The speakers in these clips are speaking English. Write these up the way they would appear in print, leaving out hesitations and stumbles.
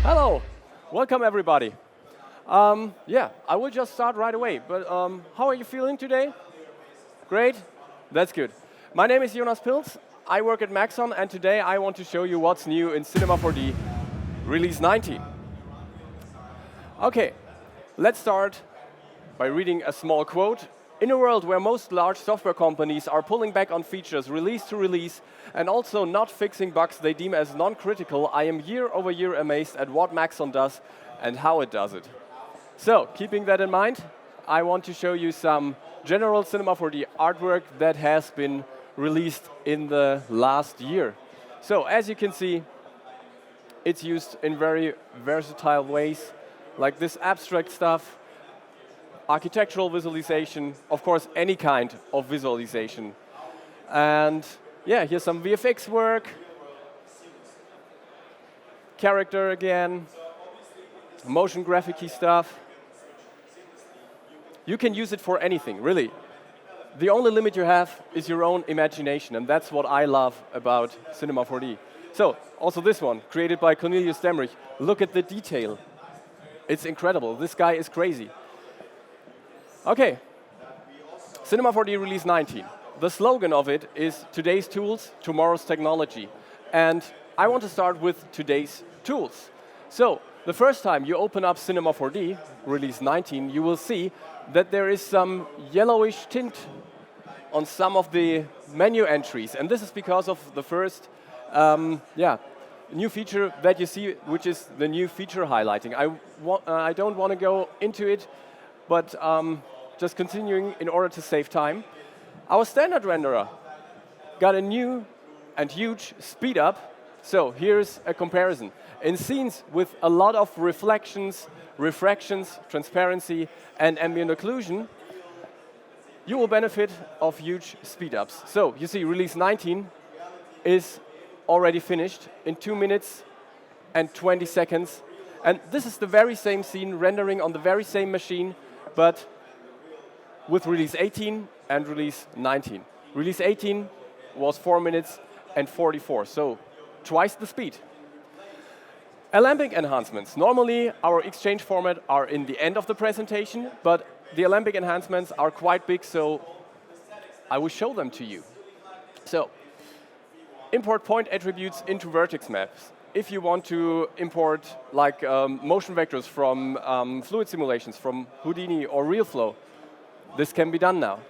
Hello, welcome everybody. Yeah, I will just start right away, but how are you feeling today? Great? That's good. My name is Jonas Pilz. I work at Maxon, and today I want to show you what's new in Cinema 4D Release 19. Okay, let's start by reading a small quote. In a world where most large software companies are pulling back on features release to release and also not fixing bugs they deem as non-critical, I am year over year amazed at what Maxon does and how it does it. So, keeping that in mind, I want to show you some general Cinema 4D artwork that has been released in the last year. So, as you can see, it's used in very versatile ways, like this abstract stuff, architectural visualization, of course, any kind of visualization. And yeah, here's some VFX work, character again, motion graphic-y stuff. You can use it for anything, really. The only limit you have is your own imagination, and that's what I love about Cinema 4D. So, also this one, created by Cornelius Demrich. Look at the detail. It's incredible. This guy is crazy. Okay, Cinema 4D Release 19. The slogan of it is today's tools, tomorrow's technology. And I want to start with today's tools. So, the first time you open up Cinema 4D Release 19, you will see that there is some yellowish tint on some of the menu entries. And this is because of the first new feature that you see, which is the new feature highlighting. I don't want to go into it, but just continuing in order to save time. Our standard renderer got a new and huge speed up. So here's a comparison. In scenes with a lot of reflections, refractions, transparency, and ambient occlusion, you will benefit of huge speed ups. So you see, Release 19 is already finished in 2 minutes and 20 seconds. And this is the very same scene rendering on the very same machine, but with Release 18 and Release 19. Release 18 was 4 minutes and 44, so twice the speed. Alembic enhancements. Normally, our exchange format are in the end of the presentation, but the alembic enhancements are quite big, so I will show them to you. So, import point attributes into vertex maps. If you want to import like motion vectors from fluid simulations, from Houdini or RealFlow, this can be done now.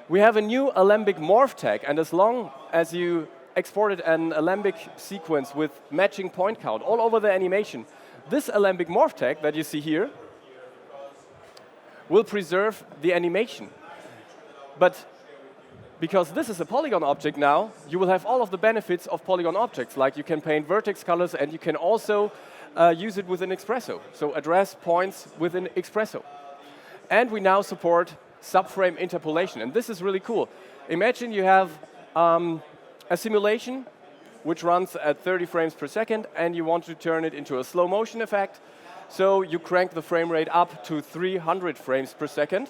We have a new alembic morph tag, and as long as you exported an alembic sequence with matching point count all over the animation, this alembic morph tag that you see here will preserve the animation. But because this is a polygon object now, you will have all of the benefits of polygon objects, like you can paint vertex colors and you can also use it within Expresso, so address points within Expresso. And we now support subframe interpolation, and this is really cool. Imagine you have a simulation which runs at 30 frames per second, and you want to turn it into a slow motion effect, so you crank the frame rate up to 300 frames per second,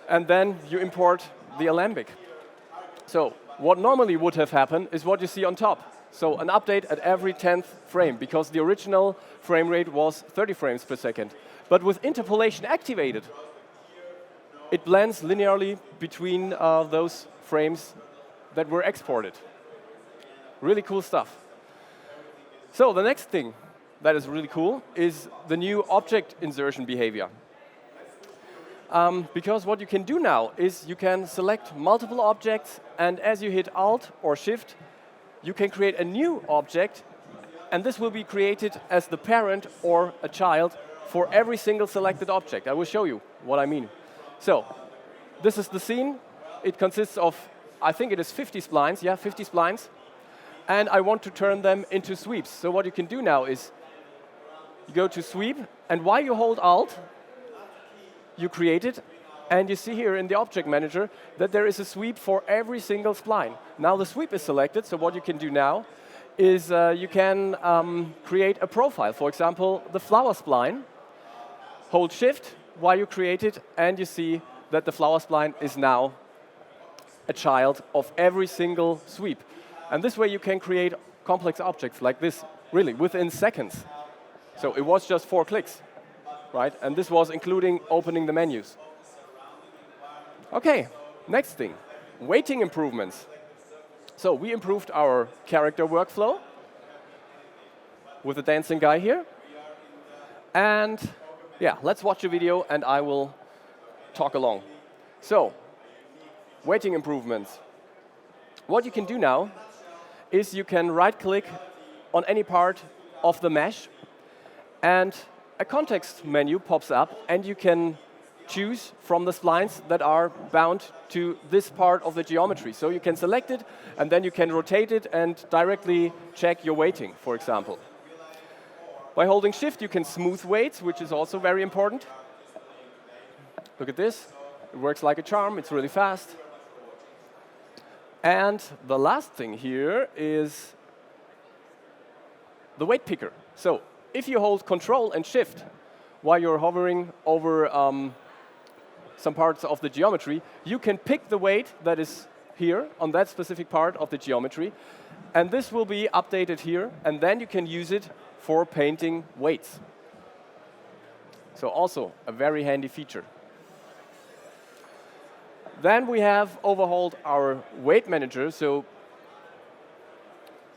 and then you import the alembic. So what normally would have happened is what you see on top. So an update at every 10th frame, because the original frame rate was 30 frames per second. But with interpolation activated, it blends linearly between those frames that were exported. Really cool stuff. So the next thing that is really cool is the new object insertion behavior. Because what you can do now is you can select multiple objects, and as you hit Alt or Shift, you can create a new object, and this will be created as the parent or a child for every single selected object. I will show you what I mean. So, this is the scene. It consists of, I think it is 50 splines, yeah, 50 splines. And I want to turn them into sweeps. So what you can do now is you go to Sweep, and while you hold Alt, you create it, and you see here in the Object Manager that there is a sweep for every single spline. Now the sweep is selected, so what you can do now is you can create a profile. For example, the flower spline. Hold Shift while you create it, and you see that the flower spline is now a child of every single sweep. And this way you can create complex objects like this, really, within seconds. So it was just 4 clicks, right? And this was including opening the menus. OK, next thing, weighting improvements. So we improved our character workflow with the dancing guy here. And yeah, let's watch a video, and I will talk along. So, weighting improvements. What you can do now is you can right-click on any part of the mesh, and a context menu pops up, and you can choose from the splines that are bound to this part of the geometry. So you can select it, and then you can rotate it and directly check your weighting, for example. By holding Shift, you can smooth weights, which is also very important. Look at this. It works like a charm. It's really fast. And the last thing here is the weight picker. So if you hold Control and Shift while you're hovering over some parts of the geometry, you can pick the weight that is here on that specific part of the geometry. And this will be updated here. And then you can use it for painting weights. So also a very handy feature. Then we have overhauled our weight manager. So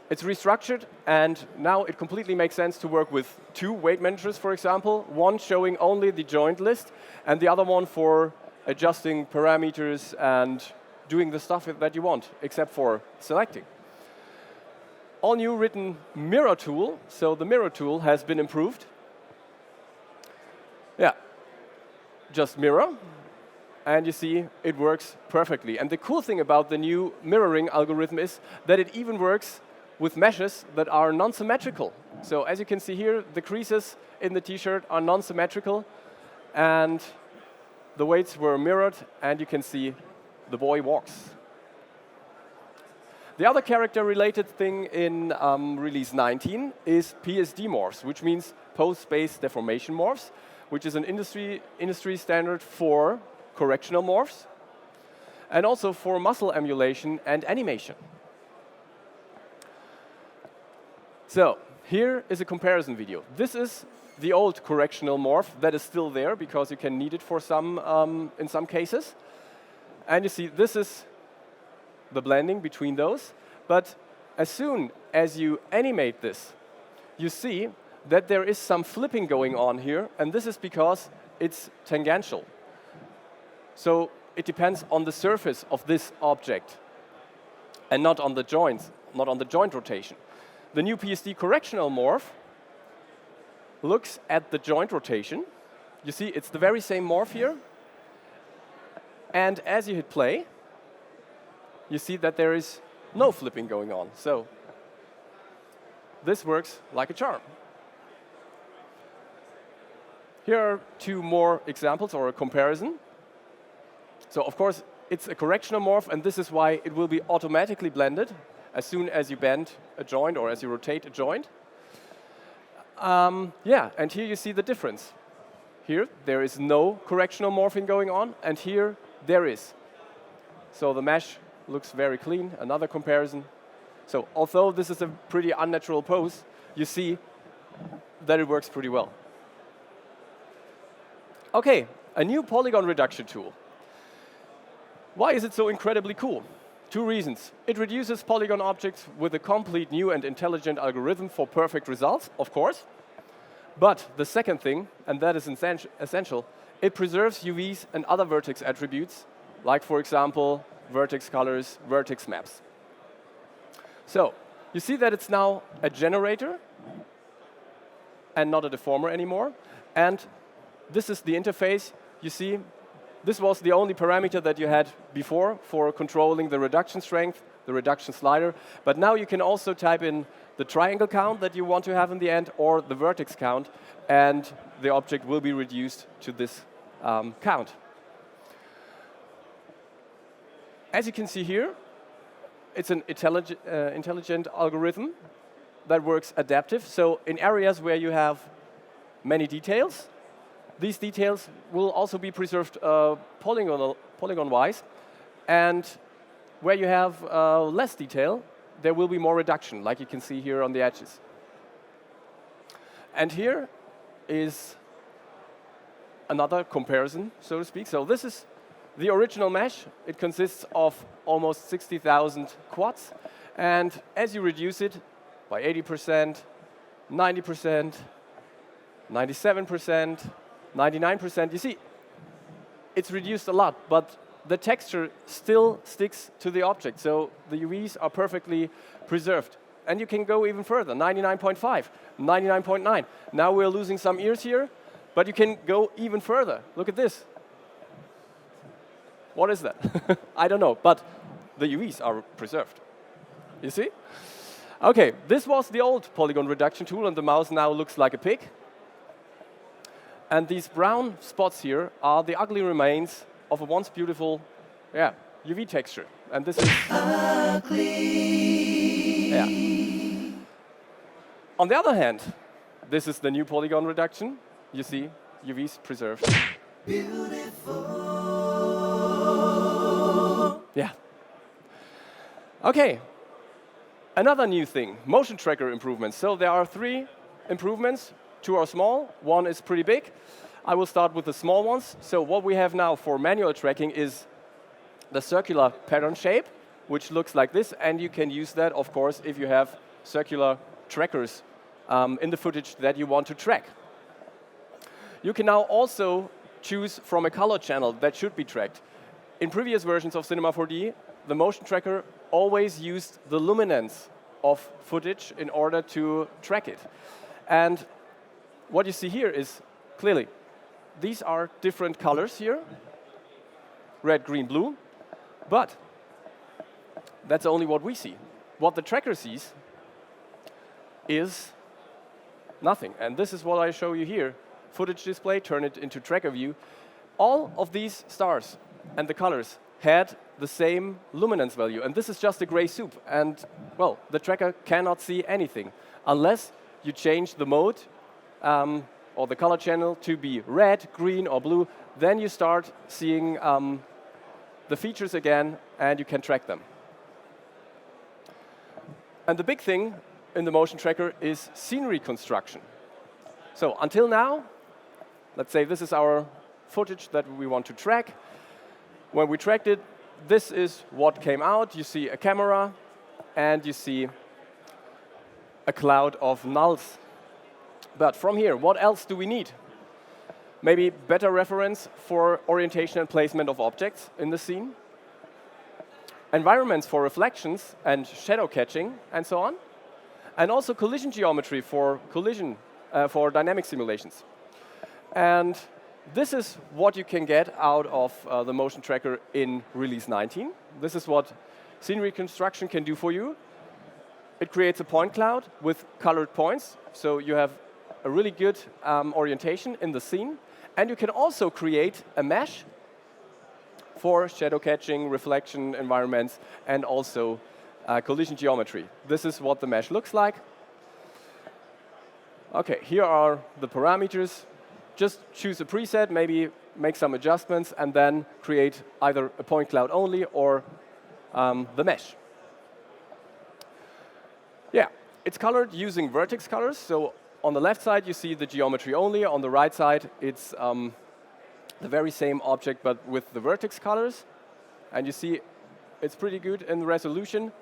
it's restructured, and now it completely makes sense to work with 2 weight managers, for example, one showing only the joint list, and the other one for adjusting parameters and doing the stuff that you want, except for selecting. All new written mirror tool. So the mirror tool has been improved. Yeah, just mirror. And you see, it works perfectly. And the cool thing about the new mirroring algorithm is that it even works with meshes that are non-symmetrical. So as you can see here, the creases in the T-shirt are non-symmetrical. And the weights were mirrored, and you can see the boy walks. The other character-related thing in release 19 is PSD morphs, which means post-space deformation morphs, which is an industry standard for correctional morphs, and also for muscle emulation and animation. So here is a comparison video. This is the old correctional morph that is still there because you can need it for some in some cases. And you see, this is the blending between those. But as soon as you animate this, you see that there is some flipping going on here, and this is because it's tangential. So it depends on the surface of this object, and not on the joints, not on the joint rotation. The new PSD correctional morph looks at the joint rotation. You see, it's the very same morph here. And as you hit play, you see that there is no flipping going on. So this works like a charm. Here are 2 more examples, or a comparison. So of course, it's a correctional morph, and this is why it will be automatically blended as soon as you bend a joint or as you rotate a joint. Yeah, and here you see the difference. Here, there is no correctional morphing going on, and here, there is. So the mesh looks very clean. Another comparison. So although this is a pretty unnatural pose, you see that it works pretty well. OK, a new polygon reduction tool. Why is it so incredibly cool? 2 reasons. It reduces polygon objects with a complete new and intelligent algorithm for perfect results, of course. But the second thing, and that is essential, it preserves UVs and other vertex attributes, like, for example, vertex colors, vertex maps. So you see that it's now a generator and not a deformer anymore. And this is the interface. You see, this was the only parameter that you had before for controlling the reduction strength, the reduction slider. But now you can also type in the triangle count that you want to have in the end, or the vertex count, and the object will be reduced to this count. As you can see here, it's an intelligent algorithm that works adaptive. So in areas where you have many details, these details will also be preserved polygon-wise. And where you have less detail, there will be more reduction, like you can see here on the edges. And here is another comparison, so to speak. So this is the original mesh. It consists of almost 60,000 quads. And as you reduce it by 80%, 90%, 97%, 99%, you see, it's reduced a lot, but the texture still sticks to the object. So the UVs are perfectly preserved. And you can go even further, 99.5, 99.9. Now we're losing some ears here, but you can go even further. Look at this. What is that? I don't know, but the UVs are preserved. You see? OK, this was the old polygon reduction tool, and the mouse now looks like a pig. And these brown spots here are the ugly remains of a once beautiful UV texture. And this is ugly. Yeah. On the other hand, this is the new polygon reduction. You see, UVs preserved. Beautiful. Yeah. OK. Another new thing, motion tracker improvements. So there are 3 improvements. 2 are small, 1 is pretty big. I will start with the small ones. So what we have now for manual tracking is the circular pattern shape, which looks like this. And you can use that, of course, if you have circular trackers in the footage that you want to track. You can now also choose from a color channel that should be tracked. In previous versions of Cinema 4D, the motion tracker always used the luminance of footage in order to track it. And what you see here is, clearly, these are different colors here, red, green, blue. But that's only what we see. What the tracker sees is nothing. And this is what I show you here. Footage display, turn it into tracker view. All of these stars and the colors had the same luminance value. And this is just a gray soup. And, well, the tracker cannot see anything unless you change the mode or the color channel to be red, green, or blue. Then you start seeing the features again, and you can track them. And the big thing in the motion tracker is scene reconstruction. So until now, let's say this is our footage that we want to track. When we tracked it, this is what came out. You see a camera, and you see a cloud of nulls. But from here, what else do we need? Maybe better reference for orientation and placement of objects in the scene. Environments for reflections and shadow catching, and so on. And also collision geometry for for dynamic simulations. And this is what you can get out of the motion tracker in release 19. This is what scene reconstruction can do for you. It creates a point cloud with colored points, so you have a really good orientation in the scene. And you can also create a mesh for shadow catching, reflection environments, and also collision geometry. This is what the mesh looks like. OK, here are the parameters. Just choose a preset, maybe make some adjustments, and then create either a point cloud only or the mesh. Yeah, it's colored using vertex colors. So on the left side, you see the geometry only. On the right side, it's the very same object, but with the vertex colors. And you see it's pretty good in resolution.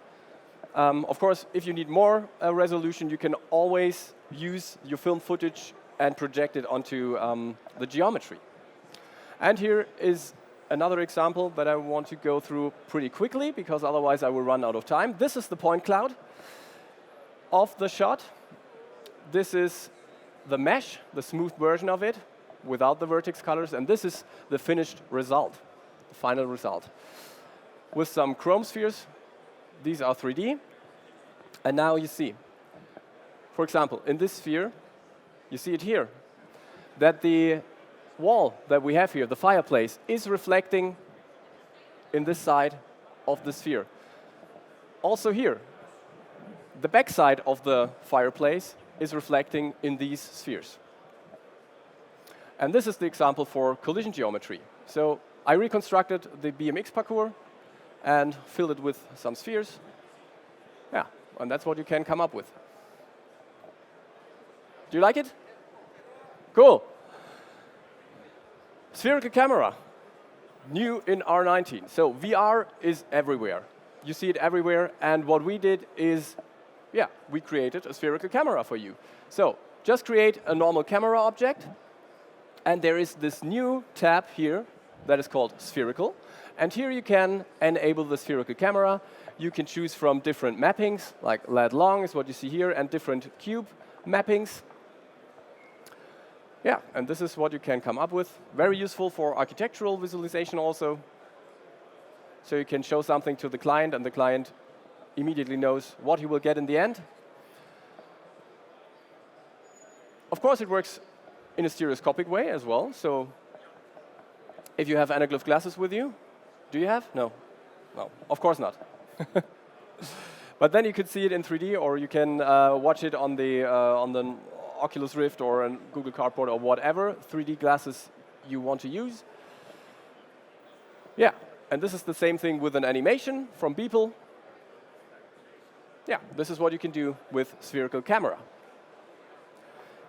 Of course, if you need more resolution, you can always use your film footage and project it onto the geometry. And here is another example that I want to go through pretty quickly, because otherwise I will run out of time. This is the point cloud of the shot. This is the mesh, the smooth version of it, without the vertex colors. And this is the finished result, the final result. With some chrome spheres, these are 3D. And now you see, for example, in this sphere, you see it here, that the wall that we have here, the fireplace, is reflecting in this side of the sphere. Also here, the back side of the fireplace is reflecting in these spheres. And this is the example for collision geometry. So I reconstructed the BMX parkour and filled it with some spheres. Yeah, and that's what you can come up with. Do you like it? Cool. Spherical camera, new in R19. So VR is everywhere. You see it everywhere, and what we did is, yeah, we created a spherical camera for you. So just create a normal camera object, and there is this new tab here that is called Spherical. And here you can enable the spherical camera. You can choose from different mappings, like lat long is what you see here, and different cube mappings. Yeah, and this is what you can come up with. Very useful for architectural visualization also. So you can show something to the client, and the client immediately knows what he will get in the end. Of course, it works in a stereoscopic way as well. So if you have anaglyph glasses with you, do you have? No. No, of course not. But then you could see it in 3D, or you can watch it on the Oculus Rift or a Google Cardboard or whatever 3D glasses you want to use. Yeah, and this is the same thing with an animation from Beeple. Yeah, this is what you can do with spherical camera.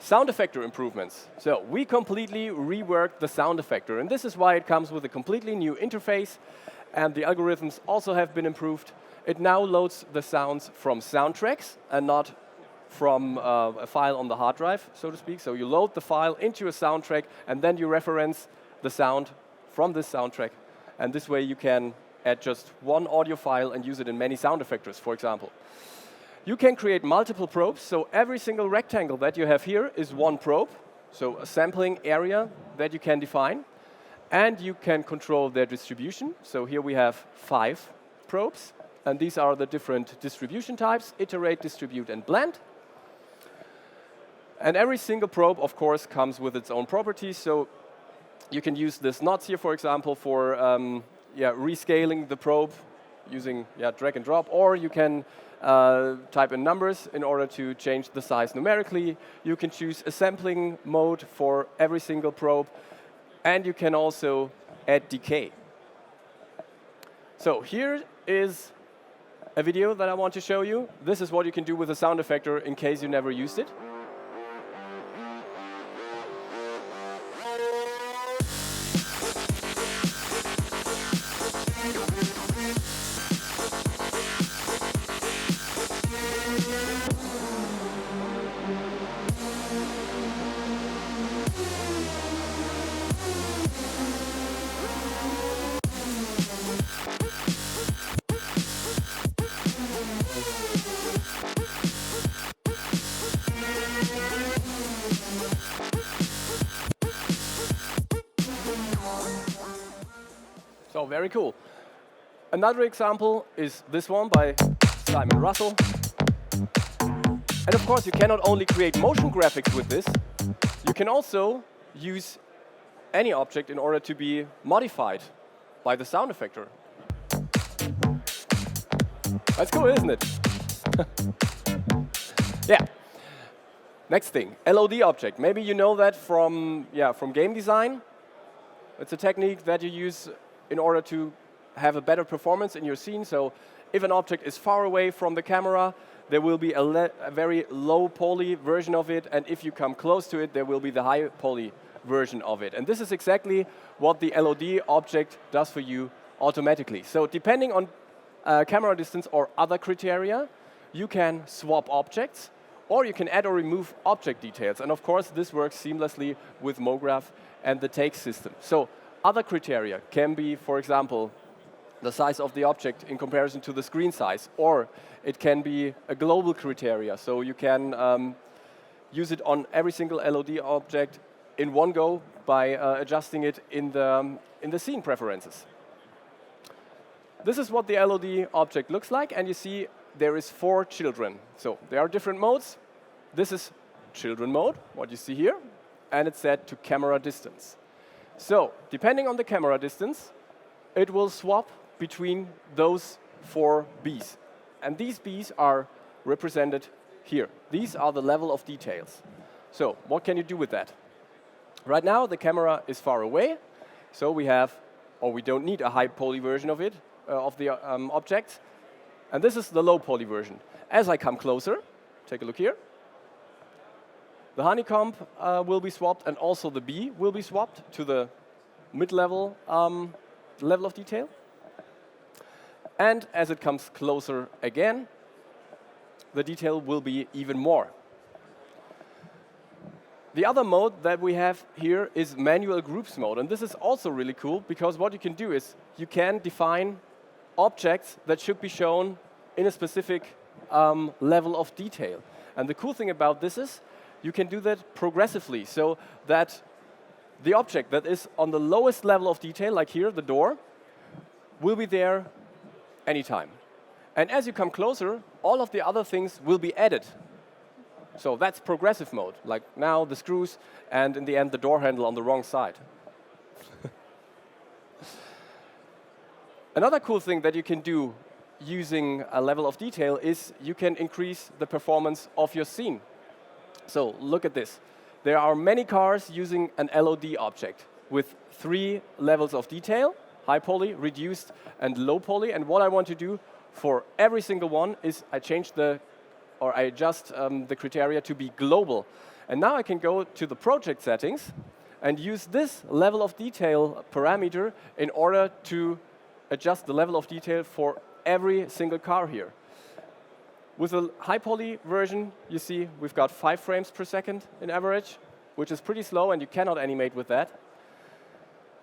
Sound effector improvements. So we completely reworked the sound effector, and this is why it comes with a completely new interface, and the algorithms also have been improved. It now loads the sounds from soundtracks and not from a file on the hard drive, so to speak. So you load the file into a soundtrack, and then you reference the sound from this soundtrack. And this way you can add just one audio file and use it in many sound effectors, for example. You can create multiple probes, so every single rectangle that you have here is one probe, so a sampling area that you can define. And you can control their distribution. So here we have 5 probes, and these are the different distribution types: iterate, distribute, and blend. And every single probe, of course, comes with its own properties. So you can use this knots here, for example, for rescaling the probe using drag and drop, or you can type in numbers in order to change the size numerically. You can choose a sampling mode for every single probe, and you can also add decay. So here is a video that I want to show you. This is what you can do with a sound effector in case you never used it. So very cool. Another example is this one by Simon Russell. And of course, you cannot only create motion graphics with this, you can also use any object in order to be modified by the sound effector. That's cool, isn't it? Yeah. Next thing, LOD object. Maybe you know that from game design. It's a technique that you use in order to have a better performance in your scene. So if an object is far away from the camera, there will be a very low poly version of it, and if you come close to it, there will be the high poly version of it. And this is exactly what the LOD object does for you automatically. So depending on camera distance or other criteria, you can swap objects, or you can add or remove object details. And of course, this works seamlessly with Mograph and the take system. So other criteria can be, for example, the size of the object in comparison to the screen size, or it can be a global criteria. So you can use it on every single LOD object in one go by adjusting it in the scene preferences. This is what the LOD object looks like, and you see there is 4 children. So there are different modes. This is children mode, what you see here, and it's set to camera distance. So depending on the camera distance, it will swap between those 4 Bs. And these Bs are represented here. These are the level of details. So what can you do with that? Right now, the camera is far away, so we don't need a high poly version of it, of the object. And this is the low poly version. As I come closer, take a look here, the honeycomb will be swapped, and also the bee will be swapped to the mid-level level of detail. And as it comes closer again, the detail will be even more. The other mode that we have here is manual groups mode. And this is also really cool, because what you can do is you can define objects that should be shown in a specific level of detail. And the cool thing about this is you can do that progressively, so that the object that is on the lowest level of detail, like here, the door, will be there anytime. And as you come closer, all of the other things will be added. So that's progressive mode, like now the screws, and in the end, the door handle on the wrong side. Another cool thing that you can do using a level of detail is you can increase the performance of your scene. So look at this. There are many cars using an LOD object with 3 levels of detail: high poly, reduced, and low poly. And what I want to do for every single one is I adjust the criteria to be global. And now I can go to the project settings and use this level of detail parameter in order to adjust the level of detail for every single car here. With a high poly version, you see we've got 5 frames per second in average, which is pretty slow, and you cannot animate with that.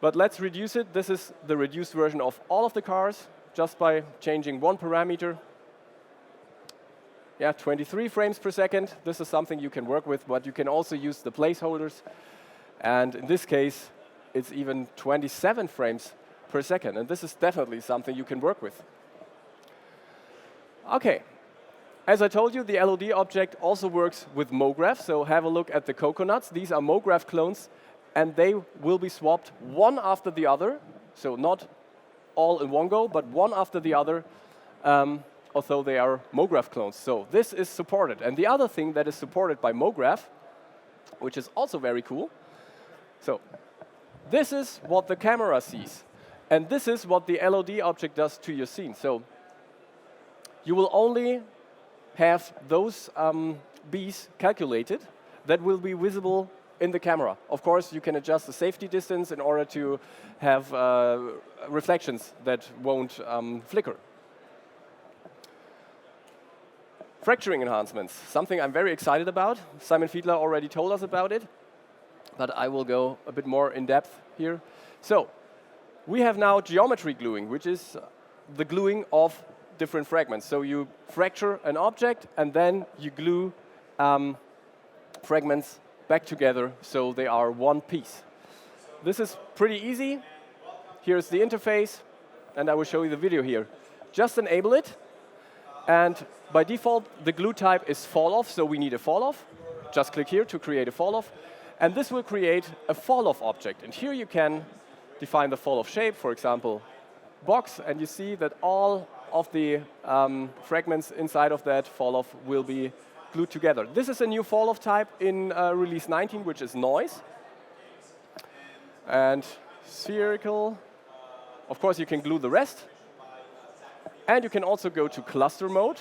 But let's reduce it. This is the reduced version of all of the cars, just by changing one parameter. Yeah, 23 frames per second. This is something you can work with, but you can also use the placeholders. And in this case, it's even 27 frames per second. And this is definitely something you can work with. OK. As I told you, the LOD object also works with Mograph. So have a look at the coconuts. These are Mograph clones, and they will be swapped one after the other. So not all in one go, but one after the other, although they are Mograph clones. So this is supported. And the other thing that is supported by Mograph, which is also very cool, so this is what the camera sees. And this is what the LOD object does to your scene. So you will only have those bees calculated that will be visible in the camera. Of course, you can adjust the safety distance in order to have reflections that won't flicker. Fracturing enhancements, something I'm very excited about. Simon Fiedler already told us about it, but I will go a bit more in depth here. So we have now geometry gluing, which is the gluing of different fragments. So you fracture an object, and then you glue fragments back together so they are one piece. This is pretty easy. Here's the interface, and I will show you the video here. Just enable it, and by default, the glue type is fall-off, so we need a fall-off. Just click here to create a fall-off, and this will create a fall-off object. And here you can define the fall-off shape, for example, box, and you see that all of the fragments inside of that fall-off will be glued together. This is a new fall-off type in release 19, which is noise. And spherical. Of course, you can glue the rest. And you can also go to cluster mode.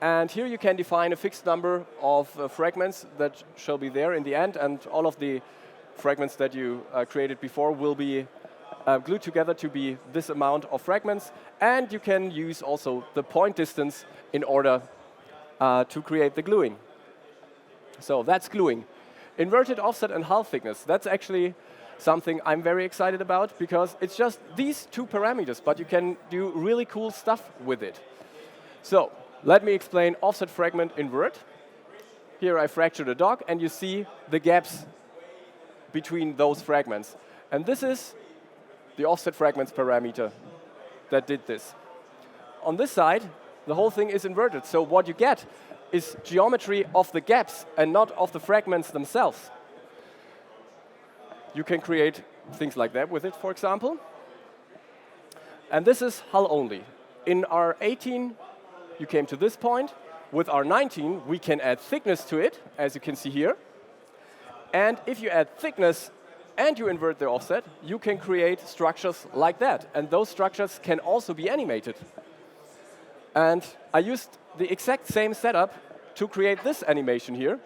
And here you can define a fixed number of fragments that shall be there in the end. And all of the fragments that you created before will be glued together to be this amount of fragments. And you can use also the point distance in order to create the gluing. So that's gluing. Inverted offset and hull thickness. That's actually something I'm very excited about, because it's just these 2 parameters, but you can do really cool stuff with it. So let me explain offset fragment invert. Here I fractured a dog, and you see the gaps between those fragments. And this is the offset fragments parameter that did this. On this side, the whole thing is inverted. So what you get is geometry of the gaps and not of the fragments themselves. You can create things like that with it, for example. And this is hull only. In R18, you came to this point. With R19, we can add thickness to it, as you can see here. And if you add thickness and you invert the offset, you can create structures like that. And those structures can also be animated. And I used the exact same setup to create this animation here.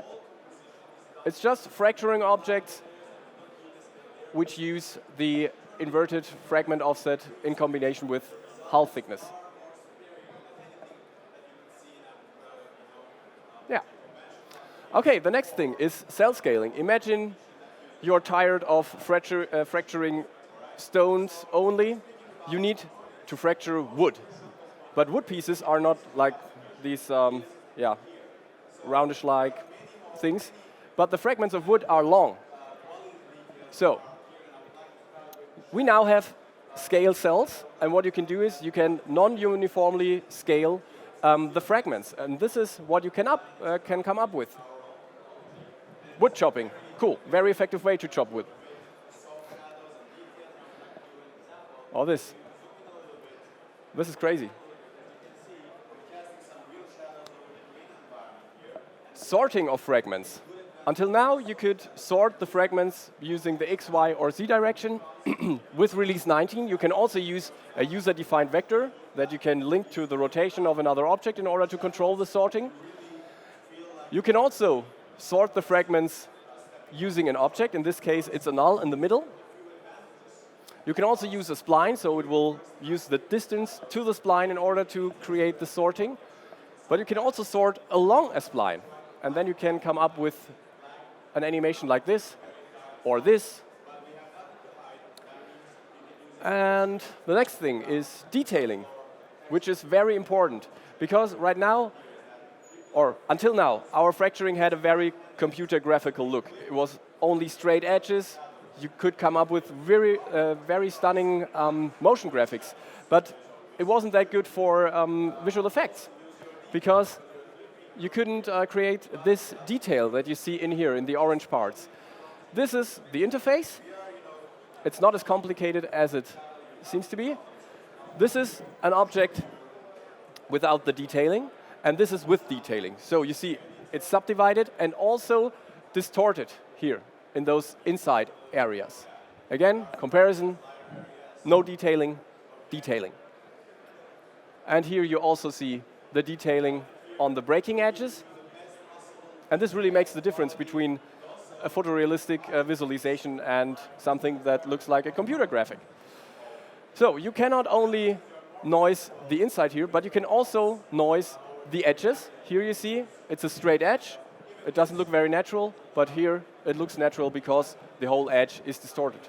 It's just fracturing objects which use the inverted fragment offset in combination with hull thickness. Yeah. OK, the next thing is cell scaling. Imagine you're tired of fracturing stones only. You need to fracture wood. But wood pieces are not like these roundish-like things. But the fragments of wood are long. So we now have scale cells. And what you can do is you can non-uniformly scale the fragments. And this is what you can come up with. Wood chopping. Cool. Very effective way to chop wood. All this. This is crazy. Sorting of fragments. Until now, you could sort the fragments using the X, Y, or Z direction. With release 19, you can also use a user-defined vector that you can link to the rotation of another object in order to control the sorting. You can also sort the fragments using an object. In this case, it's a null in the middle. You can also use a spline, so it will use the distance to the spline in order to create the sorting. But you can also sort along a spline. And then you can come up with an animation like this, or this. And the next thing is detailing, which is very important. Because right now, or until now, our fracturing had a very computer graphical look. It was only straight edges. You could come up with very stunning motion graphics. But it wasn't that good for visual effects, because you couldn't create this detail that you see in here, in the orange parts. This is the interface. It's not as complicated as it seems to be. This is an object without the detailing, and this is with detailing. So you see, it's subdivided and also distorted here in those inside areas. Again, comparison, no detailing, detailing. And here you also see the detailing on the breaking edges. And this really makes the difference between a photorealistic visualization and something that looks like a computer graphic. So you cannot only noise the inside here, but you can also noise the edges. Here you see it's a straight edge. It doesn't look very natural, but here it looks natural because the whole edge is distorted.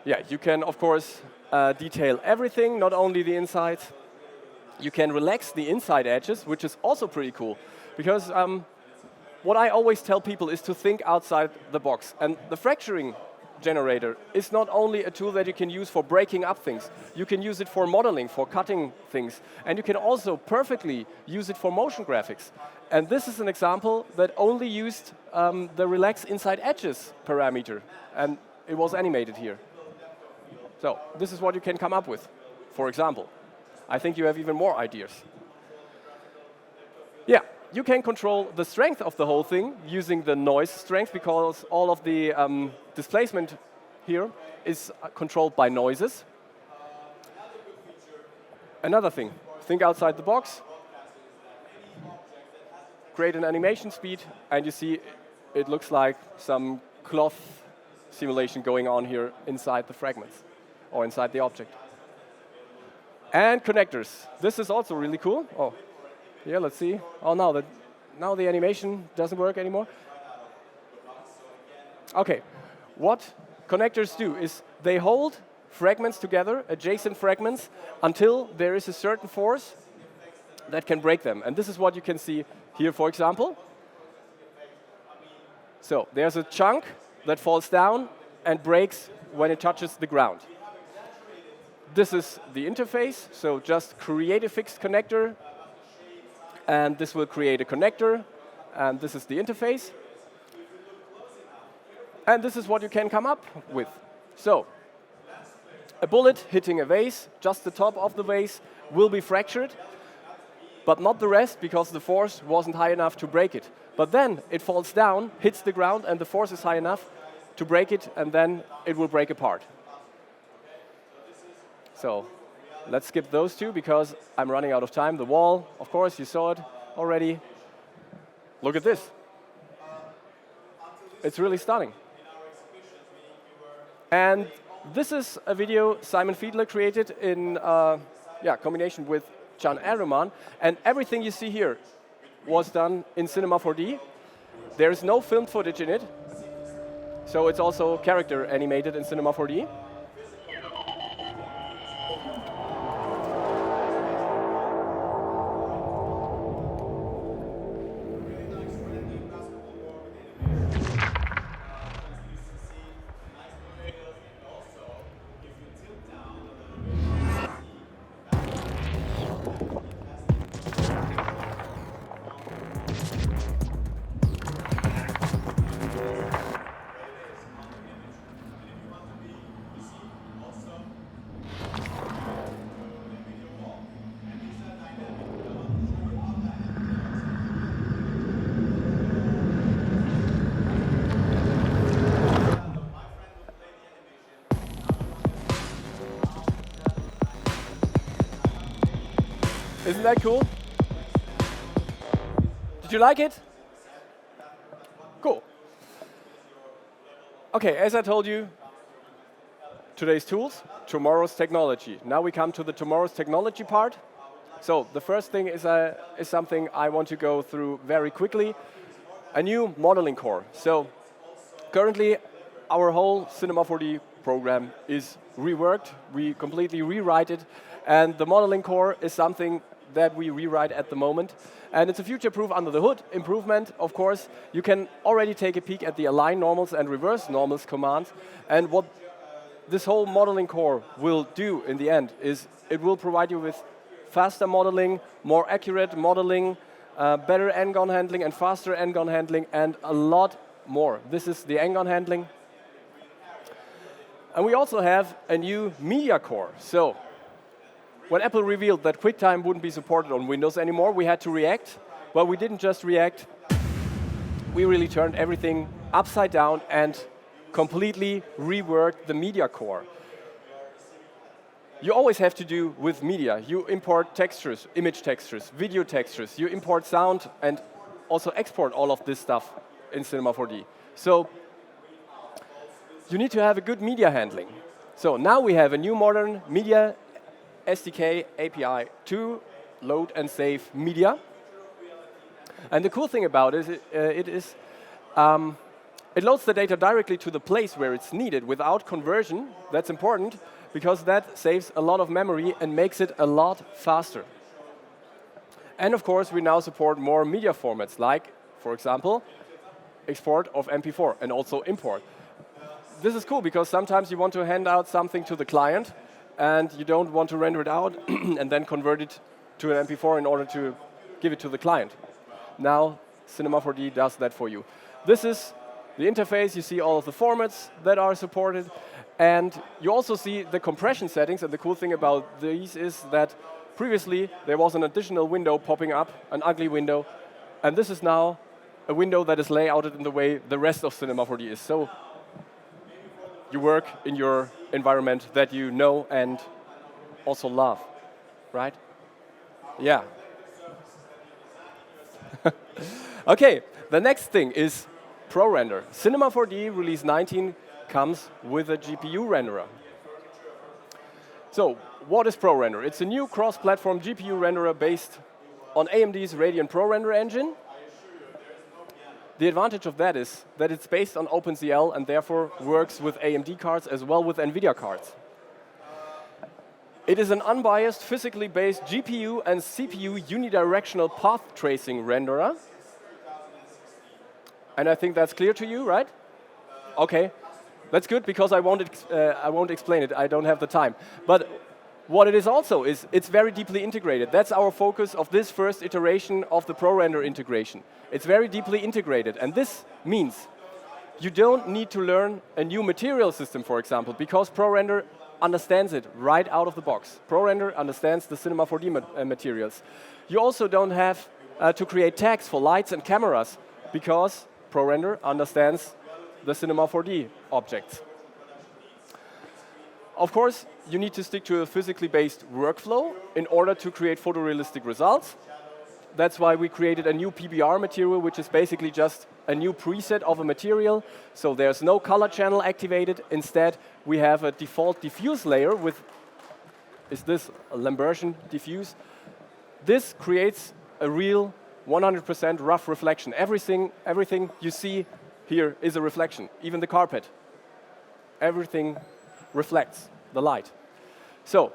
Yeah, you can, of course, detail everything, not only the inside. You can relax the inside edges, which is also pretty cool. Because what I always tell people is to think outside the box. And the fracturing generator is not only a tool that you can use for breaking up things. You can use it for modeling, for cutting things. And you can also perfectly use it for motion graphics. And this is an example that only used the relax inside edges parameter. And it was animated here. So this is what you can come up with, for example. I think you have even more ideas. Yeah, you can control the strength of the whole thing using the noise strength, because all of the displacement here is controlled by noises. Another thing, think outside the box. Create an animation speed, and you see it looks like some cloth simulation going on here inside the fragments, or inside the object. And connectors. This is also really cool. Oh, yeah, let's see. Oh, now the animation doesn't work anymore. OK, what connectors do is they hold fragments together, adjacent fragments, until there is a certain force that can break them. And this is what you can see here, for example. So there's a chunk that falls down and breaks when it touches the ground. This is the interface, so just create a fixed connector, and this will create a connector, and this is the interface. And this is what you can come up with. So a bullet hitting a vase, just the top of the vase, will be fractured, but not the rest, because the force wasn't high enough to break it. But then it falls down, hits the ground, and the force is high enough to break it, and then it will break apart. So let's skip those two because I'm running out of time. The wall, of course, you saw it already. Look at this. It's really stunning. And this is a video Simon Fiedler created in combination with Can Erman. And everything you see here was done in Cinema 4D. There is no filmed footage in it. So it's also character animated in Cinema 4D. Isn't that cool? Did you like it? Cool. Okay, as I told you, today's tools, tomorrow's technology. Now we come to the tomorrow's technology part. So the first thing is something I want to go through very quickly, a new modeling core. So currently, our whole Cinema 4D program is reworked. We completely rewrite it. And the modeling core is something that we rewrite at the moment. And it's a future-proof under the hood improvement, of course. You can already take a peek at the align normals and reverse normals commands. And what this whole modeling core will do in the end is it will provide you with faster modeling, more accurate modeling, better n-gon handling and faster n-gon handling, and a lot more. This is the n-gon handling. And we also have a new media core. So when Apple revealed that QuickTime wouldn't be supported on Windows anymore, we had to react. Well, we didn't just react. We really turned everything upside down and completely reworked the media core. You always have to do with media. You import textures, image textures, video textures. You import sound and also export all of this stuff in Cinema 4D. So you need to have a good media handling. So now we have a new modern media SDK API to load and save media. And the cool thing about it is it loads the data directly to the place where it's needed without conversion. That's important because that saves a lot of memory and makes it a lot faster. And of course, we now support more media formats like, for example, export of MP4 and also import. This is cool because sometimes you want to hand out something to the client and you don't want to render it out and then convert it to an MP4 in order to give it to the client. Now, Cinema 4D does that for you. This is the interface. You see all of the formats that are supported. And you also see the compression settings. And the cool thing about these is that previously there was an additional window popping up, an ugly window. And this is now a window that is layouted in the way the rest of Cinema 4D is. So you work in your environment that you know and also love, right? Yeah. Okay, the next thing is ProRender. Cinema 4D Release 19 comes with a GPU renderer. So, what is ProRender? It's a new cross-platform GPU renderer based on AMD's Radeon ProRender engine. The advantage of that is that it's based on OpenCL and therefore works with AMD cards as well with NVIDIA cards. It is an unbiased, physically based GPU and CPU unidirectional path tracing renderer. And I think that's clear to you, right? OK, that's good because I won't explain it. I don't have the time. But what it is also is it's very deeply integrated. That's our focus of this first iteration of the ProRender integration. It's very deeply integrated. And this means you don't need to learn a new material system, for example, because ProRender understands it right out of the box. ProRender understands the Cinema 4D materials. You also don't have to create tags for lights and cameras because ProRender understands the Cinema 4D objects. of course, you need to stick to a physically based workflow in order to create photorealistic results. That's why we created a new PBR material, which is basically just a new preset of a material. So there's no color channel activated. Instead, we have a default diffuse layer with, is this a Lambertian diffuse? This creates a real 100% rough reflection. Everything you see here is a reflection, even the carpet. Everything reflects the light. So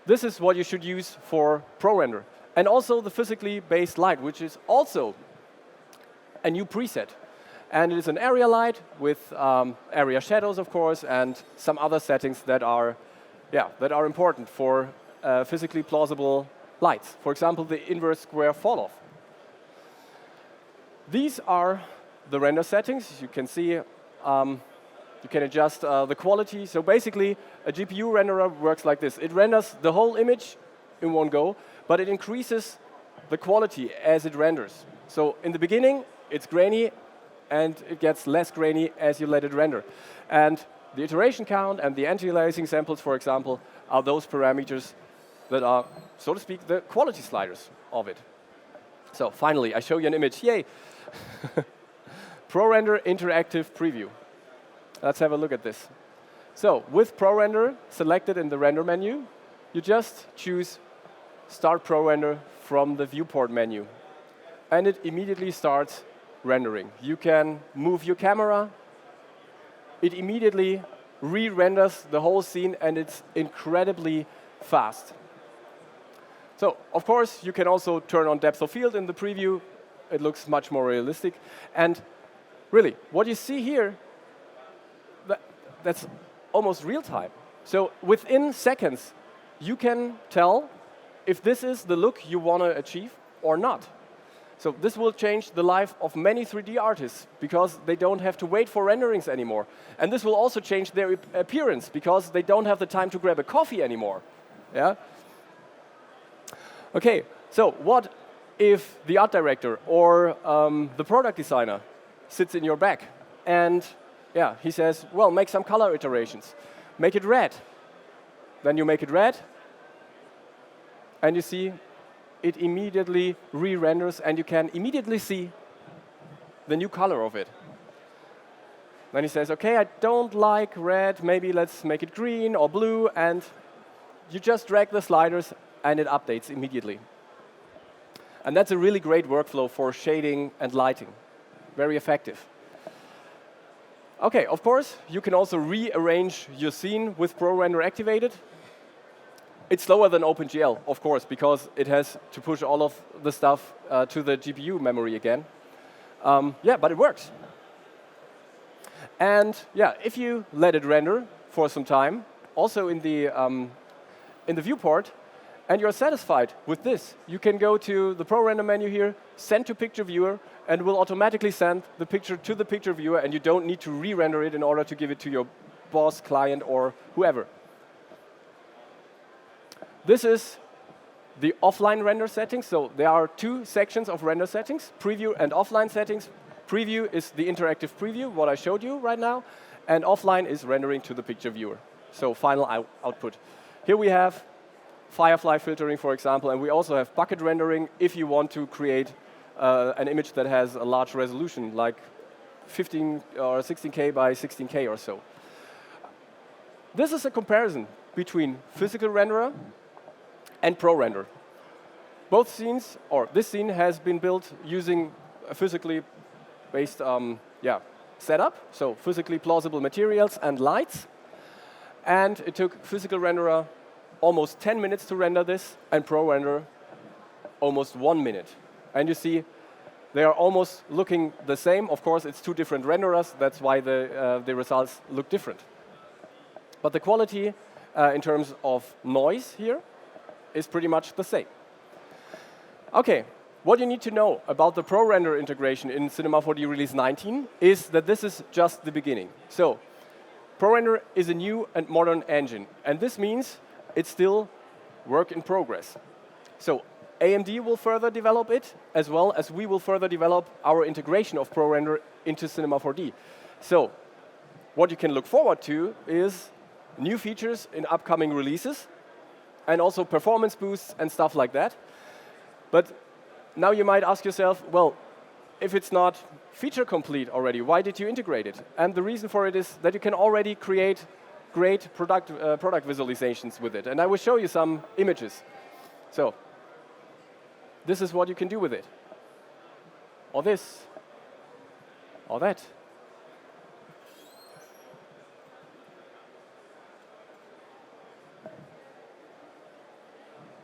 this is what you should use for ProRender. And also the physically based light, which is also a new preset. And it is an area light with area shadows, of course, and some other settings that are important for physically plausible lights. For example, the inverse square fall-off. These are the render settings. You can see you can adjust the quality. So basically, a GPU renderer works like this. It renders the whole image in one go, but it increases the quality as it renders. So in the beginning, it's grainy, and it gets less grainy as you let it render. And the iteration count and the anti-aliasing samples, for example, are those parameters that are, so to speak, the quality sliders of it. So finally, I show you an image. Yay! ProRender Interactive Preview. Let's have a look at this. So with ProRender selected in the render menu, you just choose Start ProRender from the Viewport menu. And it immediately starts rendering. You can move your camera. It immediately re-renders the whole scene, and it's incredibly fast. So, of course, you can also turn on depth of field in the preview. It looks much more realistic. And really, what you see here, that's almost real time. So within seconds, you can tell if this is the look you want to achieve or not. So this will change the life of many 3D artists because they don't have to wait for renderings anymore. And this will also change their appearance because they don't have the time to grab a coffee anymore. Yeah? Okay, so what if the art director or the product designer sits in your back and he says, well, make some color iterations. Make it red. Then you make it red, and you see it immediately re-renders, and you can immediately see the new color of it. Then he says, OK, I don't like red. Maybe let's make it green or blue. And you just drag the sliders, and it updates immediately. And that's a really great workflow for shading and lighting. Very effective. OK, of course, you can also rearrange your scene with ProRender activated. It's slower than OpenGL, of course, because it has to push all of the stuff to the GPU memory again. But it works. And if you let it render for some time, also in the viewport, and you're satisfied with this, you can go to the ProRender menu here, send to picture viewer, and will automatically send the picture to the picture viewer, and you don't need to re-render it in order to give it to your boss, client, or whoever. This is the offline render settings. So there are two sections of render settings, preview and offline settings. Preview is the interactive preview, what I showed you right now, and offline is rendering to the picture viewer. So final output. Here we have firefly filtering, for example, and we also have bucket rendering if you want to create an image that has a large resolution, like 15 or 16K by 16K or so. This is a comparison between physical renderer and ProRender. Both scenes, or this scene has been built using a physically based setup, so physically plausible materials and lights. And it took physical renderer almost 10 minutes to render this, and ProRender almost 1 minute. And you see, they are almost looking the same. Of course, it's two different renderers. That's why the results look different. But the quality in terms of noise here is pretty much the same. OK, what you need to know about the ProRender integration in Cinema 4D Release 19 is that this is just the beginning. So ProRender is a new and modern engine. And this means it's still work in progress. So AMD will further develop it, as well as we will further develop our integration of ProRender into Cinema 4D. So what you can look forward to is new features in upcoming releases, and also performance boosts and stuff like that. But now you might ask yourself, well, if it's not feature complete already, why did you integrate it? And the reason for it is that you can already create great product visualizations with it. And I will show you some images. So this is what you can do with it. Or this. Or that.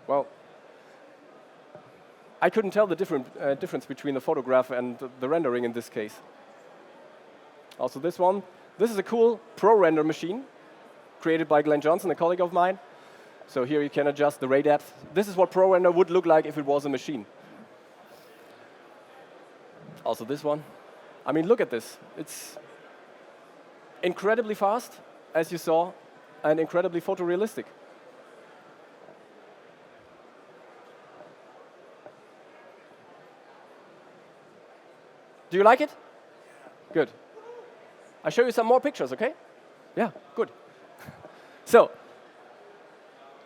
Well, I couldn't tell the difference between the photograph and the rendering in this case. Also this one. This is a cool pro render machine created by Glenn Johnson, a colleague of mine. So here you can adjust the ray depth. This is what pro render would look like if it was a machine. Also this one. I mean, look at this. It's incredibly fast, as you saw, and incredibly photorealistic. Do you like it? Good. I'll show you some more pictures, okay? Yeah, good. So,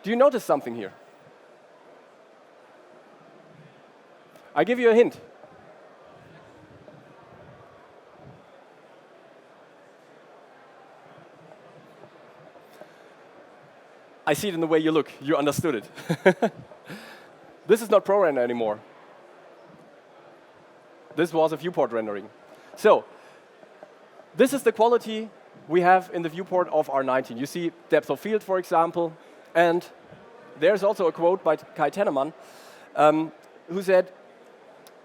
do you notice something here? I give you a hint. I see it in the way you look. You understood it. This is not ProRender anymore. This was a viewport rendering. So, this is the quality we have in the viewport of R19. You see depth of field, for example, and there's also a quote by Kai Tennemann, who said,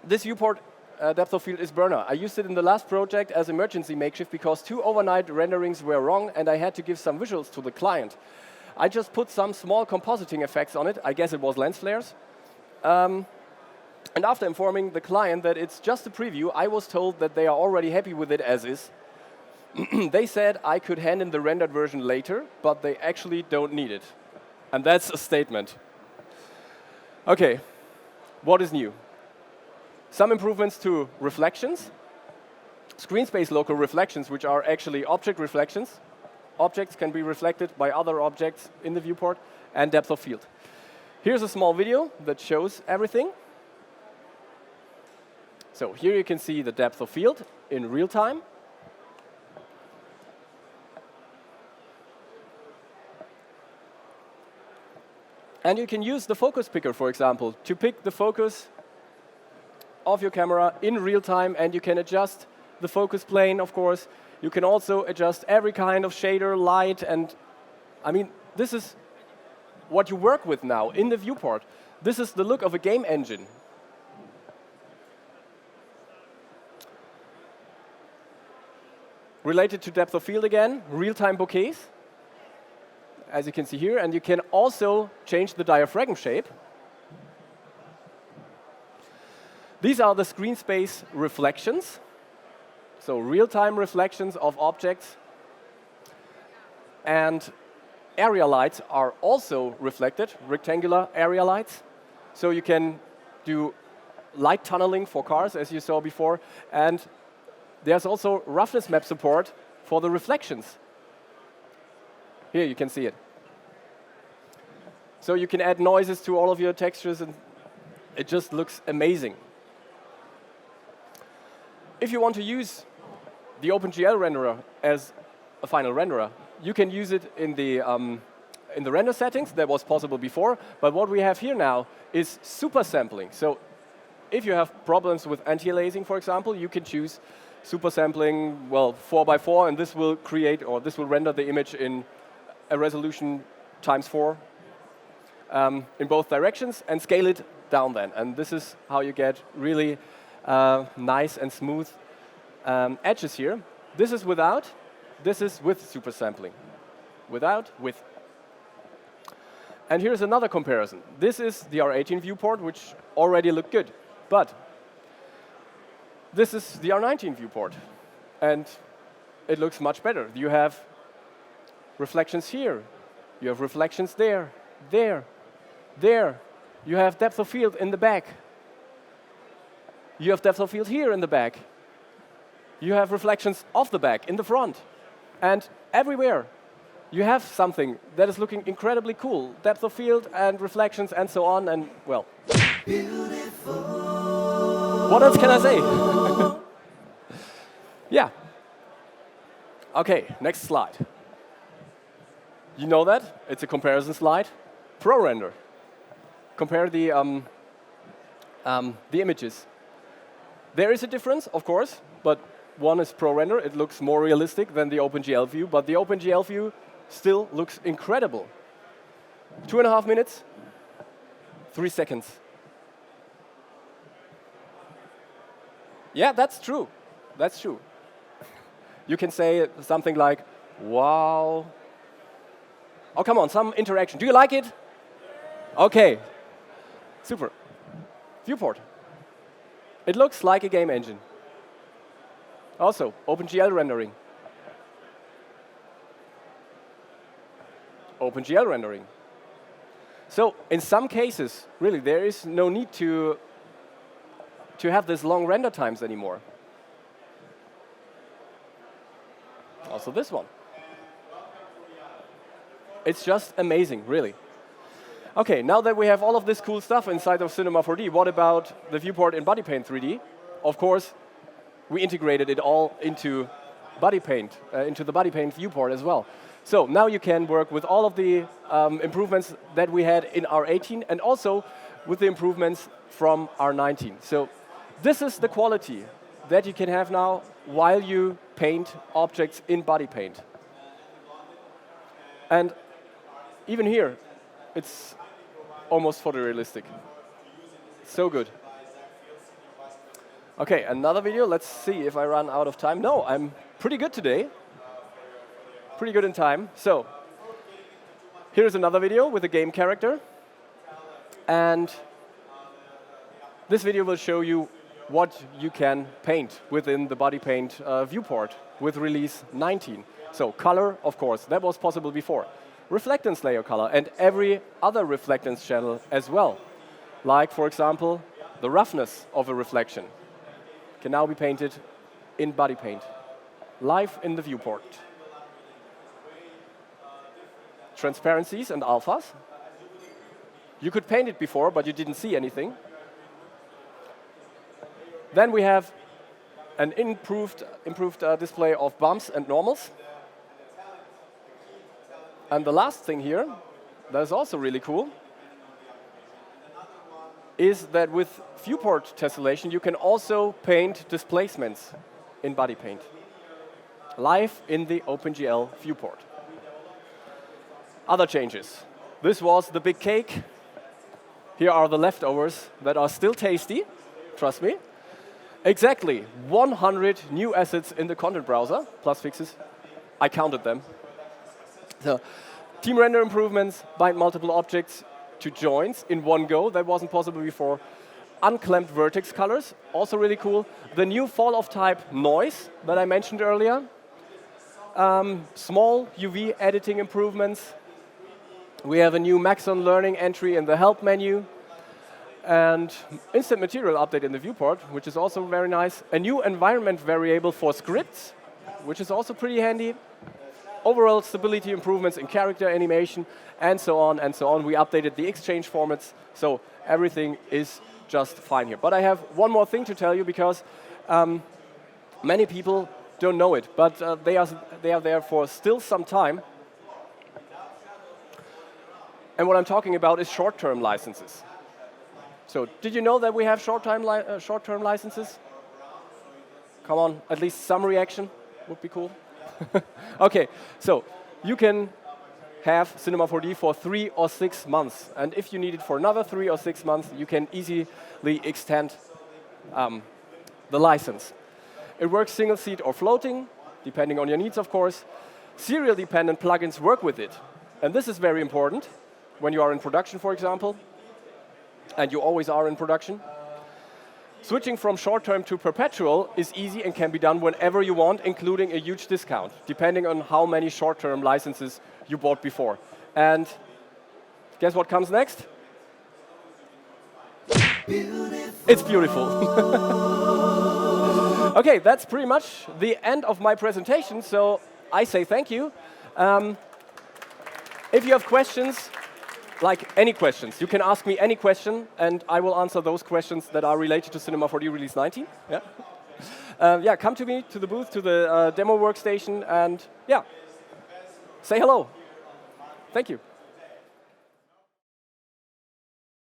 this viewport depth of field is burner. I used it in the last project as emergency makeshift because 2 overnight renderings were wrong and I had to give some visuals to the client. I just put some small compositing effects on it. I guess it was lens flares. And after informing the client that it's just a preview, I was told that they are already happy with it as is. They said I could hand in the rendered version later, but they actually don't need it. And that's a statement. OK, what is new? Some improvements to reflections, screen space local reflections, which are actually object reflections. Objects can be reflected by other objects in the viewport, and depth of field. Here's a small video that shows everything. So here you can see the depth of field in real time. And you can use the focus picker, for example, to pick the focus of your camera in real time, and you can adjust the focus plane, of course. You can also adjust every kind of shader, light, and I mean, this is what you work with now in the viewport. This is the look of a game engine. Related to depth of field again, real-time bokehs, as you can see here, and you can also change the diaphragm shape. These are the screen space reflections, so real-time reflections of objects. And area lights are also reflected, rectangular area lights. So you can do light tunneling for cars, as you saw before, and there's also roughness map support for the reflections. Here you can see it. So you can add noises to all of your textures, and it just looks amazing. If you want to use the OpenGL renderer as a final renderer, you can use it in the render settings. That was possible before. But what we have here now is super sampling. So if you have problems with anti-aliasing, for example, you can choose super sampling, well, 4x4, and this will create, or this will render the image in a resolution ×4 in both directions, and scale it down then. And this is how you get really nice and smooth edges here. This is without, this is with super sampling. Without, with. And here's another comparison. This is the R18 viewport, which already looked good. But this is the R19 viewport, and it looks much better. You have reflections here. You have reflections there, there, there. You have depth of field in the back. You have depth of field here in the back. You have reflections off the back, in the front, and everywhere. you have something that is looking incredibly cool. Depth of field and reflections and so on, and well. What else can I say? Yeah. Okay, next slide. You know that? It's a comparison slide. ProRender. Compare the images. There is a difference, of course, but one is ProRender. It looks more realistic than the OpenGL view, but the OpenGL view still looks incredible. 2.5 minutes, 3 seconds. Yeah, that's true. That's true. You can say something like, wow. Oh, come on, some interaction. Do you like it? Okay. Super. Viewport. It looks like a game engine. Also, OpenGL rendering. OpenGL rendering. So, in some cases, really, there is no need to have this long render times anymore. Also this one. It's just amazing, really. Okay, now that we have all of this cool stuff inside of Cinema 4D, what about the viewport in BodyPaint 3D? Of course, we integrated it all into BodyPaint, into the BodyPaint viewport as well. So now you can work with all of the improvements that we had in R18 and also with the improvements from R19. So this is the quality that you can have now while you paint objects in BodyPaint. And even here, it's almost photorealistic. So good. Okay, another video. Let's see if I run out of time. No, I'm pretty good today. Pretty good in time. So here's another video with a game character. And this video will show you what you can paint within the BodyPaint viewport with release 19. So color, of course, that was possible before. Reflectance layer color and every other reflectance channel as well. Like, for example, the roughness of a reflection can now be painted in BodyPaint, live in the viewport. Transparencies and alphas. You could paint it before, but you didn't see anything. Then we have an improved display of bumps and normals. And the last thing here, that is also really cool, is that with viewport tessellation, you can also paint displacements in BodyPaint, live in the OpenGL viewport. Other changes. This was the big cake. Here are the leftovers that are still tasty, trust me. Exactly 100 new assets in the content browser, plus fixes. I counted them. So, team render improvements, bind multiple objects to joints in one go. That wasn't possible before. Unclamped vertex colors, also really cool. The new fall of type noise that I mentioned earlier. Small UV editing improvements. We have a new Maxon learning entry in the help menu. And instant material update in the viewport, which is also very nice. A new environment variable for scripts, which is also pretty handy. Overall stability improvements in character animation, and so on and so on. We updated the exchange formats, so everything is just fine here. But I have one more thing to tell you, because many people don't know it, but they are there for still some time. And what I'm talking about is short-term licenses. So did you know that we have short-term licenses? Come on, at least some reaction would be cool. Okay, so you can have Cinema 4D for 3 or 6 months. And if you need it for another 3 or 6 months, you can easily extend the license. It works single seat or floating, depending on your needs, of course. Serial-dependent plugins work with it. And this is very important when you are in production, for example. And you always are in production. Switching from short-term to perpetual is easy and can be done whenever you want, including a huge discount, depending on how many short-term licenses you bought before. And guess what comes next? It's beautiful. Okay, that's pretty much the end of my presentation, so I say thank you. If you have questions, like any questions, you can ask me any question, and I will answer those questions that are related to Cinema 4D Release 19. Yeah. Yeah, come to me, to the booth, to the demo workstation, and yeah, say hello. Thank you.